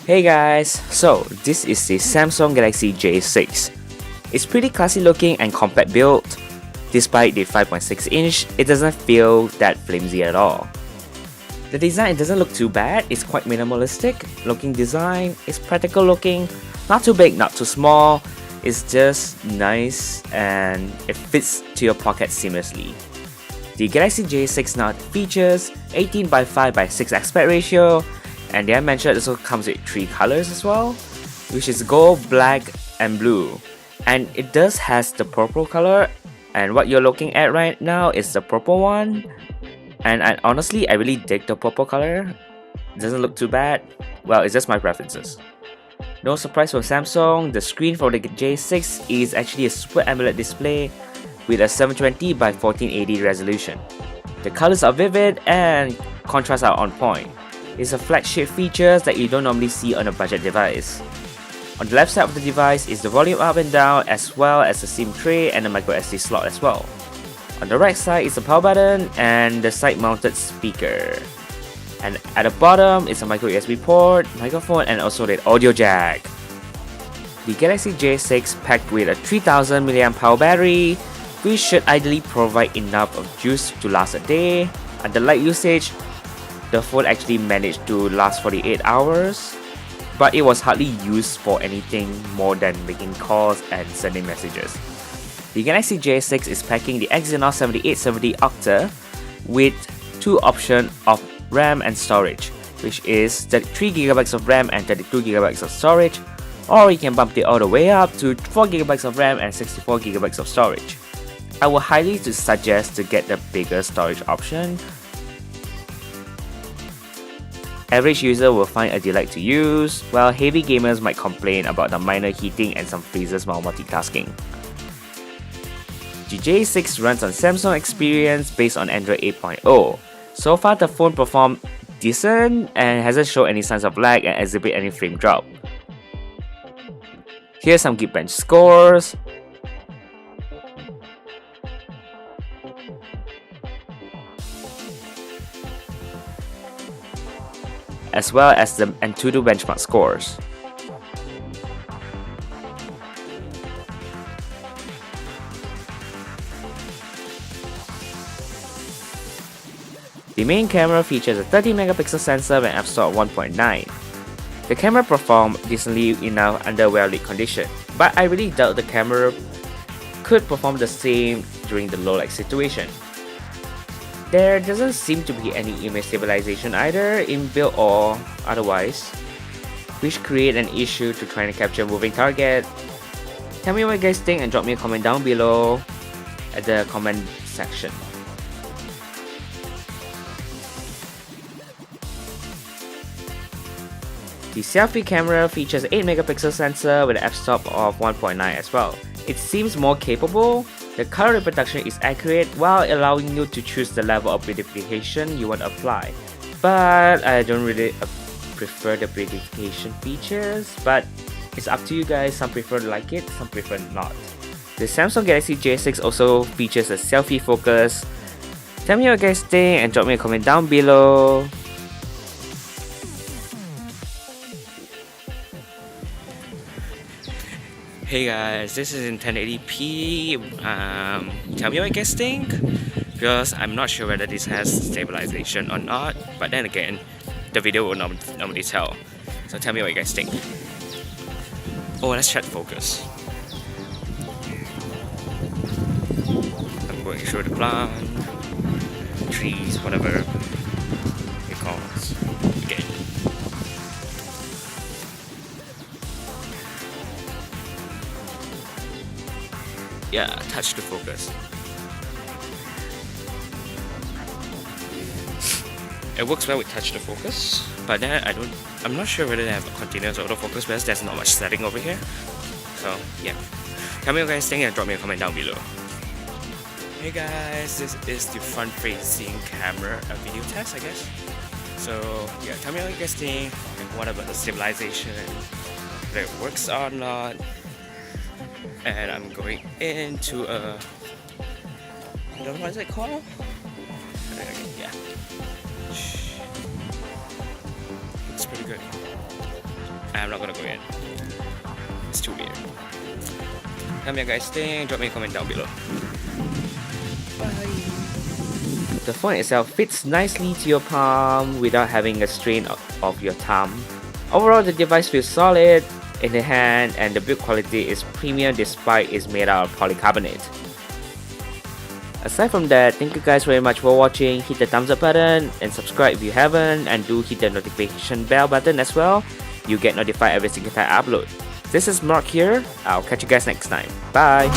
Hey guys, so this is the Samsung Galaxy J6. It's pretty classy looking and compact build. Despite the 5.6 inch, it doesn't feel that flimsy at all. The design doesn't look too bad, it's quite minimalistic looking design, it's practical looking, not too big, not too small, it's just nice and it fits to your pocket seamlessly. The Galaxy J6 now features 18:5:6 aspect ratio, and the dimension also comes with 3 colors as well, which is gold, black, and blue. And it does has the purple color, and what you're looking at right now is the purple one. And honestly, I really dig the purple color. It doesn't look too bad. Well, it's just my preferences. No surprise for Samsung, the screen for the J6 is actually a Super AMOLED display with a 720 by 1480 resolution. The colors are vivid and contrasts are on point. It's a flagship feature that you don't normally see on a budget device. On the left side of the device is the volume up and down, as well as the SIM tray and the microSD slot as well. On the right side is the power button and the side mounted speaker. And at the bottom is a micro USB port, microphone, and also the audio jack. The Galaxy J6 packed with a 3000 mAh power battery, which should ideally provide enough of juice to last a day. Under light usage, the phone actually managed to last 48 hours, but it was hardly used for anything more than making calls and sending messages. The Galaxy J6 is packing the Exynos 7870 Octa with 2 options of RAM and storage, which is 33GB of RAM and 32GB of storage, or you can bump it all the way up to 4GB of RAM and 64GB of storage. I would highly suggest to get the bigger storage option. Average user will find a delight to use, while heavy gamers might complain about the minor heating and some freezes while multitasking. The J6 runs on Samsung Experience based on Android 8.0. So far the phone performed decent and hasn't shown any signs of lag and exhibit any frame drop. Here's some Geekbench scores. As well as the Antutu benchmark scores. The main camera features a 30MP sensor with f-stop 1.9. The camera performed decently enough under well-lit condition, but I really doubt the camera could perform the same during the low light situation. There doesn't seem to be any image stabilization either, inbuilt or otherwise, which create an issue to trying to capture a moving target. Tell me what you guys think and drop me a comment down below at the comment section. The selfie camera features an 8MP sensor with an f-stop of 1.9 as well. It seems more capable. The color reproduction is accurate while allowing you to choose the level of beautification you want to apply. But I don't really prefer the beautification features, but it's up to you guys. Some prefer to like it, some prefer not. The Samsung Galaxy J6 also features a selfie focus. Tell me what you guys think and drop me a comment down below. Hey guys, this is in 1080p. Tell me what you guys think, because I'm not sure whether this has stabilization or not, but then again, the video will normally tell. So tell me what you guys think. Oh, let's check focus. I'm going to show the plant, trees, whatever it calls. Again. Yeah, touch to focus. It works well with touch to focus, but then I'm not sure whether they have a continuous autofocus because there's not much setting over here. So yeah, tell me what you guys think and drop me a comment down below. Hey guys, this is the front facing camera video test, I guess. So yeah, tell me what you guys think and what about the stabilization, whether it works or not. And I'm going into a, I don't know what is it called? Yeah. It's pretty good. I'm not gonna go in. It's too weird. Tell me what you guys think, drop me a comment down below. Bye. The phone itself fits nicely to your palm without having a strain of your thumb. Overall, the device feels solid in the hand and the build quality is premium despite it's made out of polycarbonate. Aside from that, thank you guys very much for watching. Hit the thumbs up button and subscribe if you haven't, and do hit the notification bell button as well. You get notified every single time I upload. This is Mark here. I'll catch you guys next time. Bye.